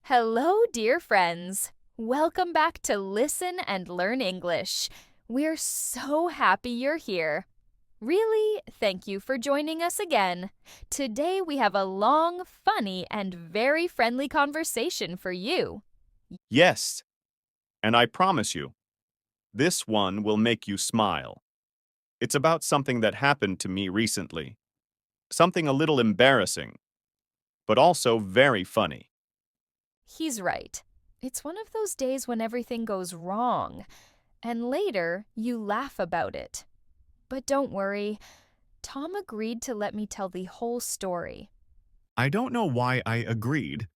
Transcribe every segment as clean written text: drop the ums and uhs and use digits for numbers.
Hello, dear friends. Welcome back to Listen and Learn English. We're so happy you're here. Really, thank you for joining us again. Today we have a long, funny, and very friendly conversation for you. Yes, and I promise you, this one will make you smile. It's about something that happened to me recently. Something a little embarrassing, but also very funny. He's right. It's one of those days when everything goes wrong, and later you laugh about it. But don't worry, Tom agreed to let me tell the whole story. I don't know why I agreed,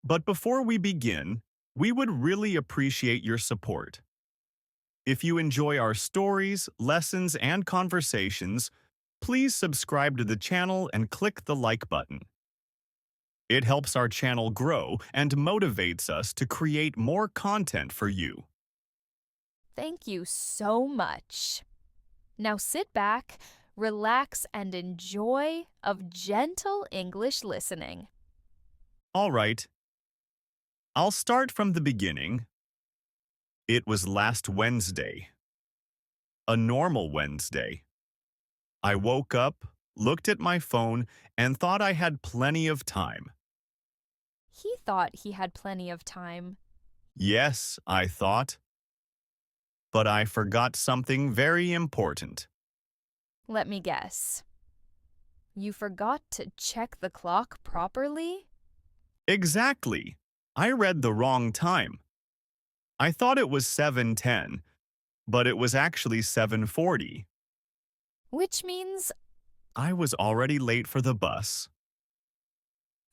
but before we begin, we would really appreciate your support. If you enjoy our stories, lessons, and conversations, please subscribe to the channel and click the like button. It helps our channel grow and motivates us to create more content for you. Thank you so much. Now sit back, relax, and enjoy of gentle English listening. All right, I'll start from the beginning. It was last Wednesday, a normal Wednesday. I woke up, looked at my phone, and thought I had plenty of time. He thought he had plenty of time. Yes, I thought. But I forgot something very important. Let me guess. You forgot to check the clock properly? Exactly. I read the wrong time. I thought it was 7:10, but it was actually 7:40. Which means I was already late for the bus.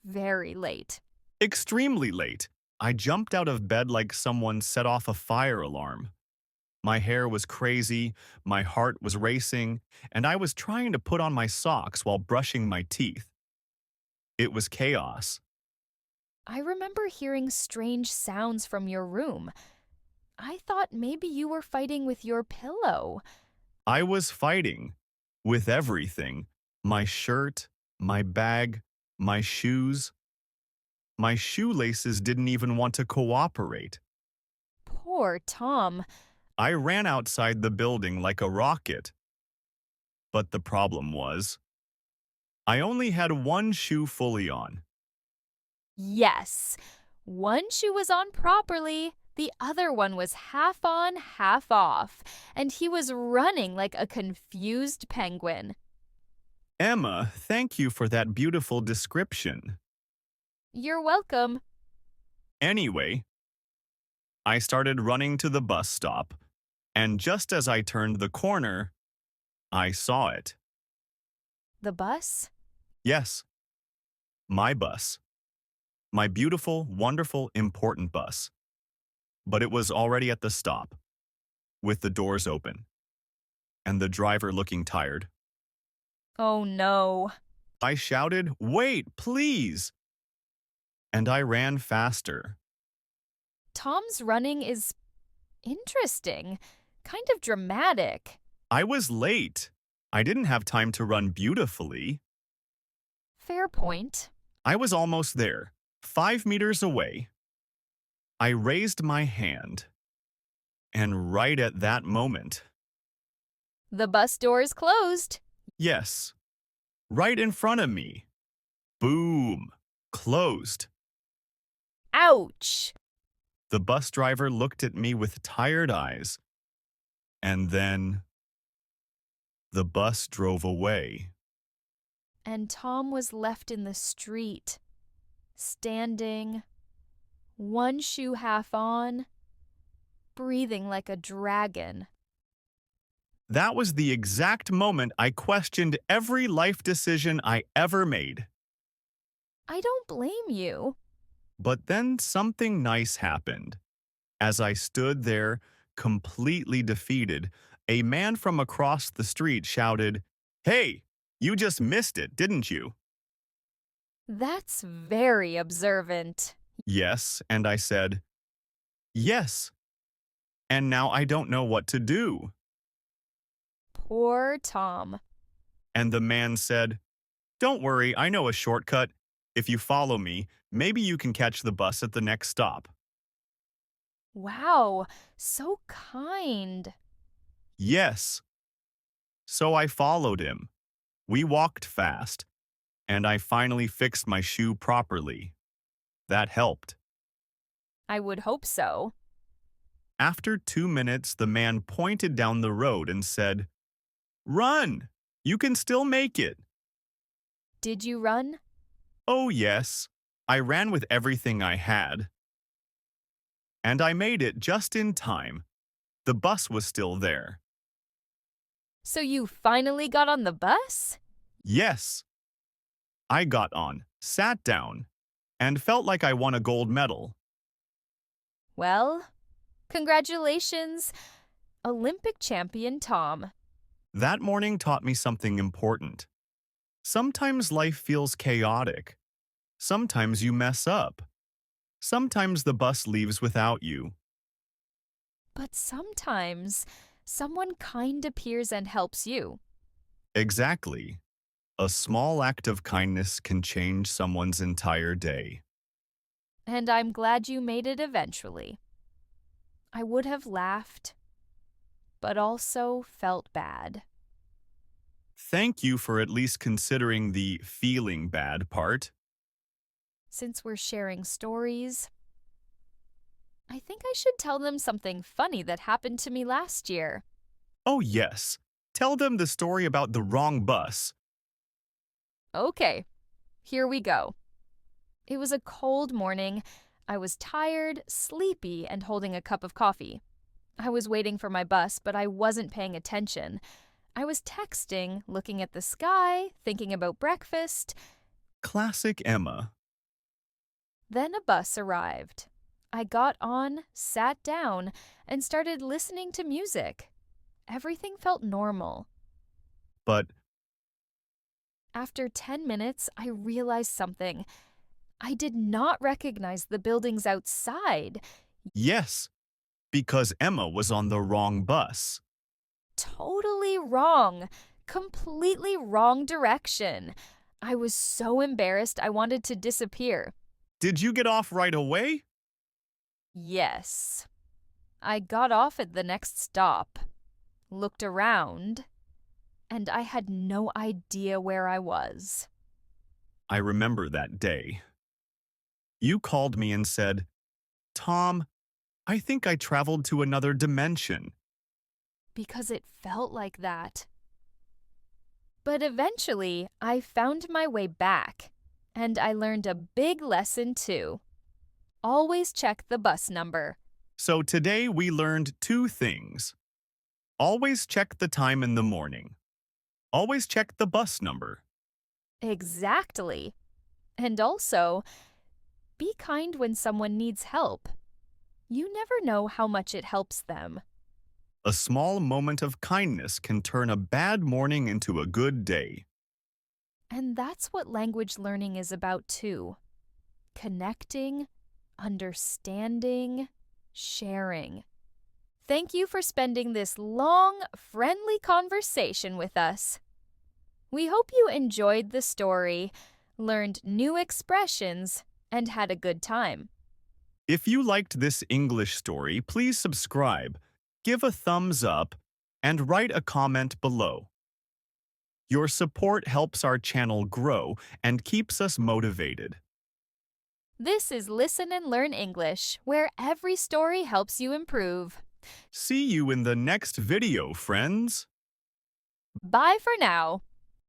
very late. Extremely late. I jumped out of bed like someone set off a fire alarm. My hair was crazy, my heart was racing, and I was trying to put on my socks while brushing my teeth. It was chaos. I remember hearing strange sounds from your room. I thought maybe you were fighting with your pillow. I was fighting with everything. My shirt, my bag, my shoes. My shoelaces didn't even want to cooperate. Poor Tom. I ran outside the building like a rocket. But the problem was, I only had one shoe fully on. Yes. One shoe was on properly, the other one was half on, half off, and he was running like a confused penguin. Emma, thank you for that beautiful description. You're welcome. Anyway, I started running to the bus stop, and just as I turned the corner, I saw it. The bus? Yes, my bus. My beautiful, wonderful, important bus. But it was already at the stop, with the doors open, and the driver looking tired. Oh no. I shouted, "Wait, please!" And I ran faster. Tom's running is interesting, kind of dramatic. I was late. I didn't have time to run beautifully. Fair point. I was almost there, 5 meters away. I raised my hand, and right at that moment, The bus doors closed. yes, right in front of me, boom, closed. Ouch. The bus driver looked at me with tired eyes, and then the bus drove away. And Tom was left in the street, standing, one shoe half on, breathing like a dragon. That was the exact moment I questioned every life decision I ever made. I don't blame you. But then something nice happened. As I stood there, completely defeated, a man from across the street shouted, "Hey, you just missed it, didn't you?" That's very observant. Yes, and I said, "Yes." And now I don't know what to do. Poor Tom. And the man said, "Don't worry, I know a shortcut. If you follow me, maybe you can catch the bus at the next stop. Wow, so kind. Yes. So I followed him. We walked fast, and I finally fixed my shoe properly. That helped. I would hope so. After 2 minutes, the man pointed down the road and said, "Run! You can still make it." Did you run? Oh, yes. I ran with everything I had. And I made it just in time. The bus was still there. So you finally got on the bus? Yes. I got on, sat down, and felt like I won a gold medal. Well, congratulations, Olympic champion Tom. That morning taught me something important. Sometimes life feels chaotic. Sometimes you mess up. Sometimes the bus leaves without you. But sometimes someone kind appears and helps you. Exactly. A small act of kindness can change someone's entire day. And I'm glad you made it eventually. I would have laughed, but also felt bad. Thank you for at least considering the feeling bad part. Since we're sharing stories, I think I should tell them something funny that happened to me last year. Oh, yes. Tell them the story about the wrong bus. Okay, here we go. It was a cold morning. I was tired, sleepy, and holding a cup of coffee. I was waiting for my bus, but I wasn't paying attention. I was texting, looking at the sky, thinking about breakfast. Classic Emma. Then a bus arrived. I got on, sat down, and started listening to music. Everything felt normal. But After 10 minutes, I realized something. I did not recognize the buildings outside. yes, because Emma was on the wrong bus. Totally wrong. Completely wrong direction. I was so embarrassed I wanted to disappear. Did you get off right away? Yes. I got off at the next stop, looked around, and I had no idea where I was. I remember that day. You called me and said, "Tom, I think I traveled to another dimension." Because it felt like that. But eventually, I found my way back, and I learned a big lesson too. Always check the bus number. So today we learned 2 things. Always check the time in the morning. Always check the bus number. Exactly. And also, be kind when someone needs help. You never know how much it helps them. A small moment of kindness can turn a bad morning into a good day. And that's what language learning is about too. Connecting, understanding, sharing. Thank you for spending this long, friendly conversation with us. We hope you enjoyed the story, learned new expressions, and had a good time. If you liked this English story, please subscribe, give a thumbs up, and write a comment below. Your support helps our channel grow and keeps us motivated. This is Listen and Learn English, where every story helps you improve. See you in the next video, friends. Bye for now.